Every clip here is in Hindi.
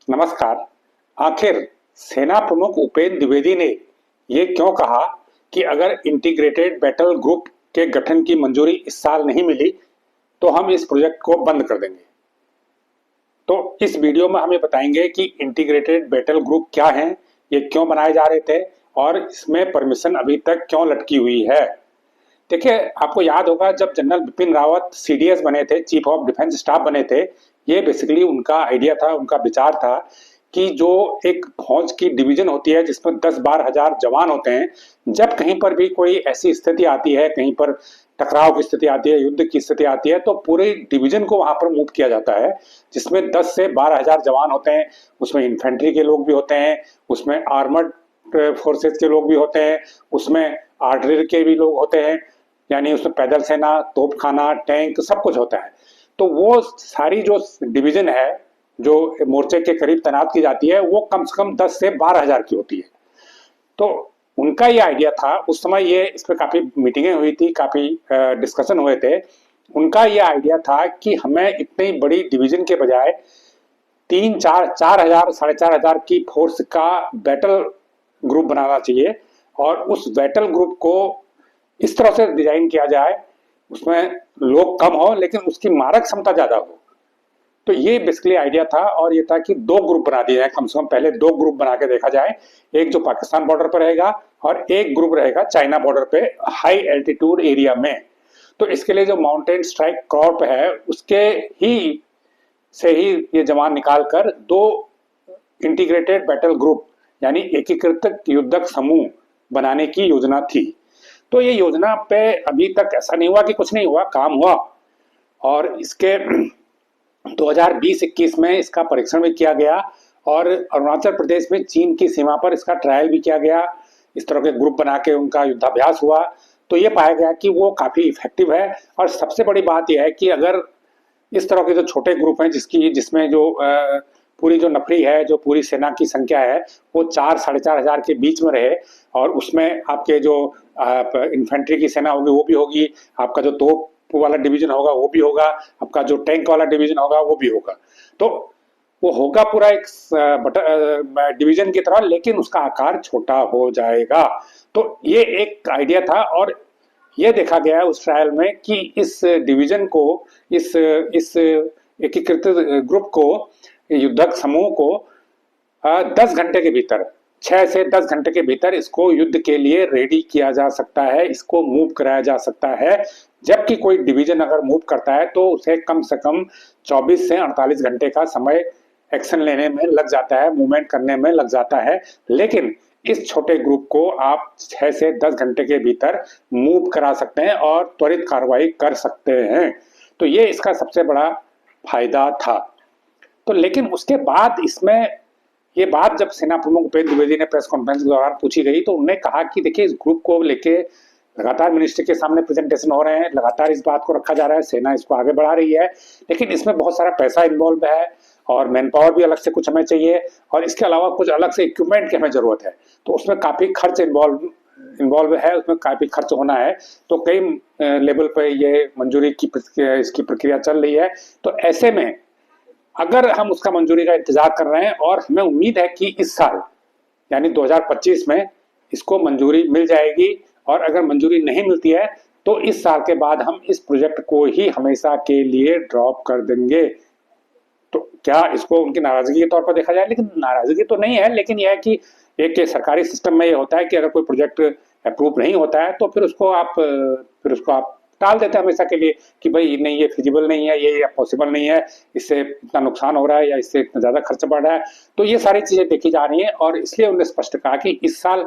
नमस्कार। आखिर सेना प्रमुख उपेंद्र द्विवेदी ने ये क्यों कहा कि अगर इंटीग्रेटेड बैटल ग्रुप के गठन की मंजूरी इस साल नहीं मिली तो हम इस प्रोजेक्ट को बंद कर देंगे। तो इस वीडियो में हमें बताएंगे कि इंटीग्रेटेड बैटल ग्रुप क्या है, ये क्यों बनाए जा रहे थे और इसमें परमिशन अभी तक क्यों लटकी हुई है। देखिए, आपको याद होगा जब जनरल बिपिन रावत सीडीएस बने थे, चीफ ऑफ डिफेंस स्टाफ बने थे, ये बेसिकली उनका आइडिया था, उनका विचार था कि जो एक फौज की डिवीजन होती है जिसमें 10-12 हजार जवान होते हैं, जब कहीं पर भी कोई ऐसी स्थिति आती है, कहीं पर टकराव की स्थिति आती है, युद्ध की स्थिति आती है, तो पूरे डिवीजन को वहां पर मूव किया जाता है, जिसमें 10 से 12 हजार जवान होते हैं। उसमें इन्फेंट्री के लोग भी होते हैं, उसमें आर्मर्ड फोर्सेस के लोग भी होते हैं, उसमें आर्टिलरी के भी लोग होते हैं, यानी उसमें पैदल सेना, तोपखाना, टैंक सब कुछ होता है। तो वो सारी जो डिवीजन है जो मोर्चे के करीब तैनात की जाती है, वो कम से कम 10 से 12 हजार की होती है। तो उनका ये आइडिया था, उस समय ये इस पर काफी मीटिंगें हुई थी, काफी डिस्कशन हुए थे। उनका ये आइडिया था कि हमें इतनी बड़ी डिवीजन के बजाय 3-4 हजार, 4,500 की फोर्स का बैटल ग्रुप बनाना चाहिए और उस बैटल ग्रुप को इस तरह से डिजाइन किया जाए, उसमें लोग कम हो लेकिन उसकी मारक क्षमता ज्यादा हो। तो ये बेसिकली आइडिया था और ये था कि दो ग्रुप बना दिए जाए, कम से कम पहले दो ग्रुप बना के देखा जाए। एक जो पाकिस्तान बॉर्डर पर रहेगा और एक ग्रुप रहेगा चाइना बॉर्डर पे हाई एल्टीट्यूड एरिया में। तो इसके लिए जो माउंटेन स्ट्राइक कॉर्प है उसके ही से ही ये जवान निकाल कर दो इंटीग्रेटेड बैटल ग्रुप यानी एकीकृत युद्धक समूह बनाने की योजना थी। तो ये योजना पे अभी तक ऐसा नहीं हुआ कि कुछ नहीं हुआ, काम हुआ। और इसके 2020-21 में इसका परीक्षण भी किया गया और अरुणाचल प्रदेश में चीन की सीमा पर इसका ट्रायल भी किया गया। इस तरह के ग्रुप बना के उनका युद्धाभ्यास हुआ, तो ये पाया गया कि वो काफी इफेक्टिव है। और सबसे बड़ी बात यह है कि अगर इस तरह के जो छोटे ग्रुप हैं जिसमें जो पूरी जो नफरी है, जो पूरी सेना की संख्या है, वो 4-4.5 हजार के बीच में रहे और उसमें आपके जो इन्फेंट्री की सेना होगी वो भी होगी, आपका जो तोप वाला डिवीजन होगा वो भी होगा, आपका जो टैंक वाला डिवीजन होगा वो भी होगा। तो वो होगा पूरा एक डिवीजन की तरह, लेकिन उसका आकार छोटा हो जाएगा। तो ये एक आइडिया था और ये देखा गया है उस ट्रायल में कि इस डिवीजन को, इस एकीकृत ग्रुप को, युद्धक समूह को 10 घंटे के भीतर, 6 से 10 घंटे के भीतर इसको युद्ध के लिए रेडी किया जा सकता है, इसको मूव कराया जा सकता है। जबकि कोई डिवीजन अगर मूव करता है तो उसे कम से कम 24 से 48 घंटे का समय एक्शन लेने में लग जाता है, मूवमेंट करने में लग जाता है। लेकिन इस छोटे ग्रुप को आप 6 से 10 घंटे के भीतर मूव करा सकते हैं और त्वरित कार्रवाई कर सकते हैं। तो ये इसका सबसे बड़ा फायदा था। तो लेकिन उसके बाद इसमें ये बात जब सेना प्रमुख उपेंद्र द्विवेदी ने प्रेस कॉन्फ्रेंस के दौरान पूछी गई तो उन्होंने कहा कि देखिए, इस ग्रुप को लेके लगातार मिनिस्ट्री के सामने प्रेजेंटेशन हो रहे हैं, लगातार इस बात को रखा जा रहा है, सेना इसको आगे बढ़ा रही है, लेकिन इसमें बहुत सारा पैसा इन्वॉल्व है और मैन पावर भी अलग से कुछ हमें चाहिए और इसके अलावा कुछ अलग से इक्विपमेंट की हमें जरूरत है। तो उसमें काफी खर्च इन्वॉल्व है, उसमें काफी खर्च होना है। तो कई लेवल पे ये मंजूरी की इसकी प्रक्रिया चल रही है। तो ऐसे में अगर हम उसका मंजूरी का इंतजार कर रहे हैं और हमें उम्मीद है कि इस साल यानी 2025 में इसको मंजूरी मिल जाएगी, और अगर मंजूरी नहीं मिलती है तो इस साल के बाद हम इस प्रोजेक्ट को ही हमेशा के लिए ड्रॉप कर देंगे। तो क्या इसको उनकी नाराजगी के तौर पर देखा जाए? लेकिन नाराजगी तो नहीं है, लेकिन यह है कि एक सरकारी सिस्टम में ये होता है कि अगर कोई प्रोजेक्ट अप्रूव नहीं होता है तो फिर उसको आप टाल देते हैं हमेशा के लिए कि भाई नहीं, ये फिजिबल नहीं है, ये पॉसिबल नहीं है, इससे इतना नुकसान हो रहा है या इससे इतना ज्यादा खर्च बढ़ रहा है। तो ये सारी चीजें देखी जा रही हैं और इसलिए उन्होंने स्पष्ट कहा कि इस साल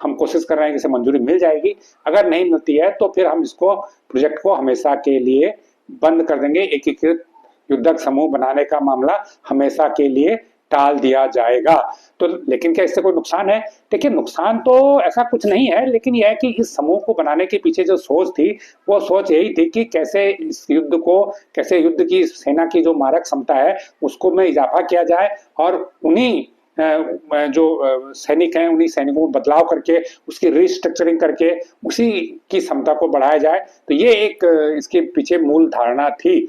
हम कोशिश कर रहे हैं कि इसे मंजूरी मिल जाएगी। अगर नहीं मिलती है तो फिर हम इसको प्रोजेक्ट को हमेशा के लिए बंद कर देंगे, एकीकृत युद्धक समूह बनाने का मामला हमेशा के लिए टाल दिया जाएगा। तो लेकिन क्या इससे कोई नुकसान है? देखिए, नुकसान तो ऐसा कुछ नहीं है, लेकिन यह है कि इस समूह को बनाने के पीछे जो सोच थी वो सोच यही थी कि कैसे इस युद्ध को, कैसे युद्ध की सेना की जो मारक क्षमता है उसको में इजाफा किया जाए और उन्हीं जो सैनिक हैं उन्हीं सैनिकों को बदलाव करके उसकी रिस्ट्रक्चरिंग करके उसी की क्षमता को बढ़ाया जाए। तो ये एक इसके पीछे मूल धारणा थी।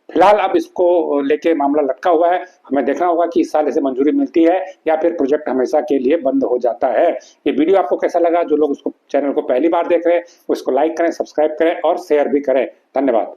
फिलहाल अब इसको लेके मामला लटका हुआ है। हमें देखना होगा कि इस साल इसे मंजूरी मिलती है या फिर प्रोजेक्ट हमेशा के लिए बंद हो जाता है। ये वीडियो आपको कैसा लगा? जो लोग उसको चैनल को पहली बार देख रहे हैं उसको लाइक करें, सब्सक्राइब करें और शेयर भी करें। धन्यवाद।